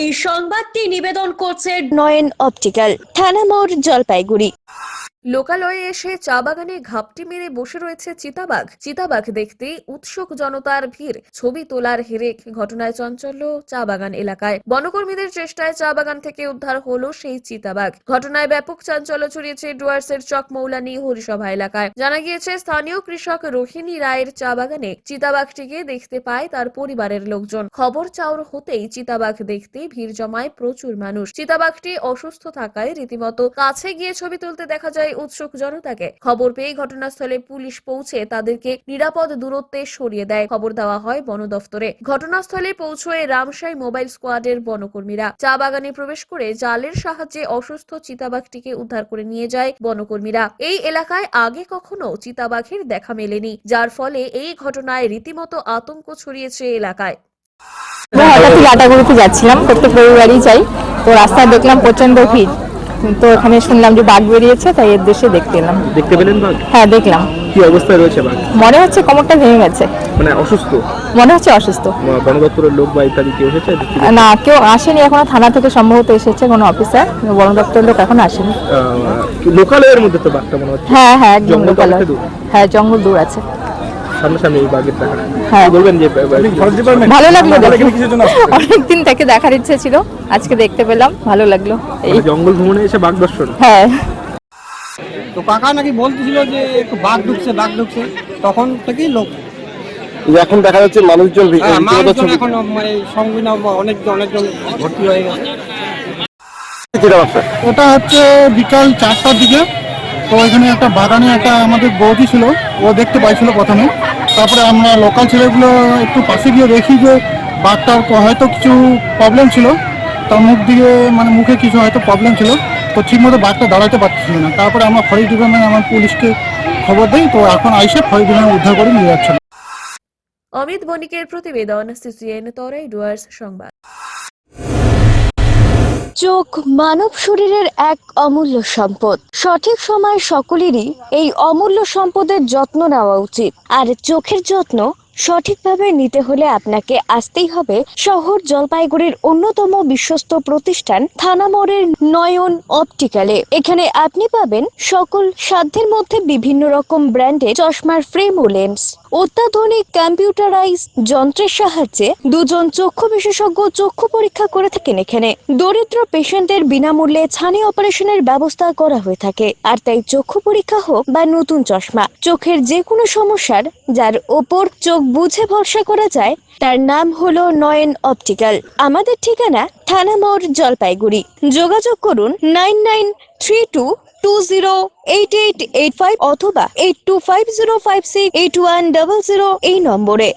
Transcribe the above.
এই সংবাদটি নিবেদন করছে নয়ন অপটিক্যাল, থানা মোড়, জলপাইগুড়ি। লোকালয়ে এসে চা বাগানে ঘাপটি মেরে বসে রয়েছে চিতাবাঘ। চিতাবাঘ দেখতে উৎসুক জনতার ভিড়, ছবি তোলার হিড়িক। ঘটনায় চাঞ্চল্য চা বাগান এলাকায়। বনকর্মীদের চেষ্টায় চা বাগান থেকে উদ্ধার হলো সেই চিতাবাঘ। ঘটনায় ব্যাপক চাঞ্চল্য ছড়িয়েছে ডুয়ার্সের চকমৌলানি হরিসভা এলাকায়। জানা গিয়েছে, স্থানীয় কৃষক রোহিণী রায়ের চা বাগানে চিতাবাঘটিকে দেখতে পায় তার পরিবারের লোকজন। খবর চাউর হতেই চিতাবাঘ দেখতে ভিড় জমায় প্রচুর মানুষ। চিতাবাঘটি অসুস্থ থাকায় রীতিমতো কাছে গিয়ে ছবি তুলতে দেখা যায় উৎসুক জনতাকে। খবর পেয়ে ঘটনাস্থলে পুলিশ পৌঁছে তাদেরকে নিরাপদ দূরত্বে সরিয়ে দেয়। খবর দেওয়া হয় বন দফতরে। ঘটনাস্থলে পৌঁছয়ে রামসাই মোবাইল স্কোয়াডের বনকর্মীরা চা বাগানে প্রবেশ করে জালের সাহায্যে অসুস্থ চিতাবাঘটিকে উদ্ধার করে নিয়ে যায় বনকর্মীরা। এই এলাকায় আগে কখনো চিতাবাঘের দেখা মেলেনি, যার ফলে এই ঘটনায় রীতিমতো আতঙ্ক ছড়িয়েছে এলাকায়। হঠাৎ লাটাগুড়িতে যাচ্ছিলাম, প্রত্যেক রবিবারই যাই। তো রাস্তায় দেখলাম প্রচন্ড ভিড়। তো এখানে শুনলাম যে বাঘ বেরিয়েছে, তাই এর দেশে দেখতে এলাম। দেখতে পেলেন বাঘ? হ্যাঁ, দেখলাম। কি অবস্থায় রয়েছে বাঘ? মনে হচ্ছে কোমরটা ভেঙে গেছে। মানে অসুস্থ? মনে হচ্ছে অসুস্থ। বন দপ্তরের লোক বা ইত্যাদি কেউ এসেছে? না, কেউ আসেনি এখনো। থানা থেকে সম্ভবত এসেছে কোনো অফিসার, বন দপ্তরের লোক এখন আসেনি। লোকালয়ের মধ্যে তো বাঘটা মনে হচ্ছে। হ্যাঁ হ্যাঁ, একদম জঙ্গল লোকালয়। অনেকটা দূর। হ্যাঁ, জঙ্গল দূর আছে। সামনাসামনি এই বাঘের দেখা। হ্যাঁ। কি বলবেন যে ভালো লাগলো দেখে। অনেকদিন থেকে দেখার ইচ্ছে ছিল, আজকে দেখতে পেলাম, ভালো লাগলো। এই জঙ্গল ভ্রমণে এসে বাঘ দর্শন? হ্যাঁ। তো কাকা নাকি বলতেছিল যে একটু বাঘ ঢুকছে, তখন থেকেই লোক। এখন দেখা যাচ্ছে মানুষজন মানুষজন এখন মানে সংবিনা অনেকজন ভর্তি হয়ে গেছে। ওটা হচ্ছে বিকাল 4টার দিকে। তো এখানে একটা বাগানে একটা আমাদের বৌদি ছিল, ও দেখতে পাইছিল প্রথমে। তারপরে আমরা লোকাল ছেলেগুলো একটু পাশে গিয়ে দেখি যে বাঘটার হয়তো কিছু প্রবলেম ছিল, তার মুখে কিছু হয়তো প্রবলেম ছিল। তো ঠিকমতো বাঘটা দাঁড়াতে পারছিল না। তারপরে আমরা ফরেস্ট ডিপার্টমেন্ট আমার পুলিশকে খবর দিই। তো এখন আইসে ফরেস্ট ডিপার্টমেন্ট উদ্ধার করে নিয়ে যাচ্ছে। অমিত বণিকের প্রতিবেদন, সিসিএন তরাই ডুয়ার্স সংবাদ। চোখ মানব শরীরের এক অমূল্য সম্পদ। সঠিক সময় সকলেরই এই অমূল্য সম্পদের যত্ন নেওয়া উচিত। আর চোখের যত্ন সঠিকভাবে নিতে হলে আপনাকে আসতেই হবে শহর জলপাইগুড়ির অন্যতম বিশ্বস্ত প্রতিষ্ঠান থানা মোড়ের নয়ন অপটিক্যালে। এখানে আপনি পাবেন সকল সাধ্যের মধ্যে বিভিন্ন রকম ব্র্যান্ডের চশমার ফ্রেম ও লেন্স। অত্যাধুনিক কম্পিউটারাইজ যন্ত্রের সাহায্যে দুজন চক্ষু বিশেষজ্ঞ চক্ষু পরীক্ষা করে থাকেন এখানে। দরিদ্র পেশেন্টের বিনামূল্যে ছানি অপারেশনের ব্যবস্থা করা হয়ে থাকে। আর তাই চক্ষু পরীক্ষা হোক বা নতুন চশমা, চোখের যে কোনো সমস্যার যার ওপর চোখ বুঝে ভরসা করা যায়, তার নাম হলো নয়ন অপটিক্যাল। আমাদের ঠিকানা থানা মোড়, জলপাইগুড়ি। যোগাযোগ করুন 9932208885 অথবা 8250568100 এই নম্বরে।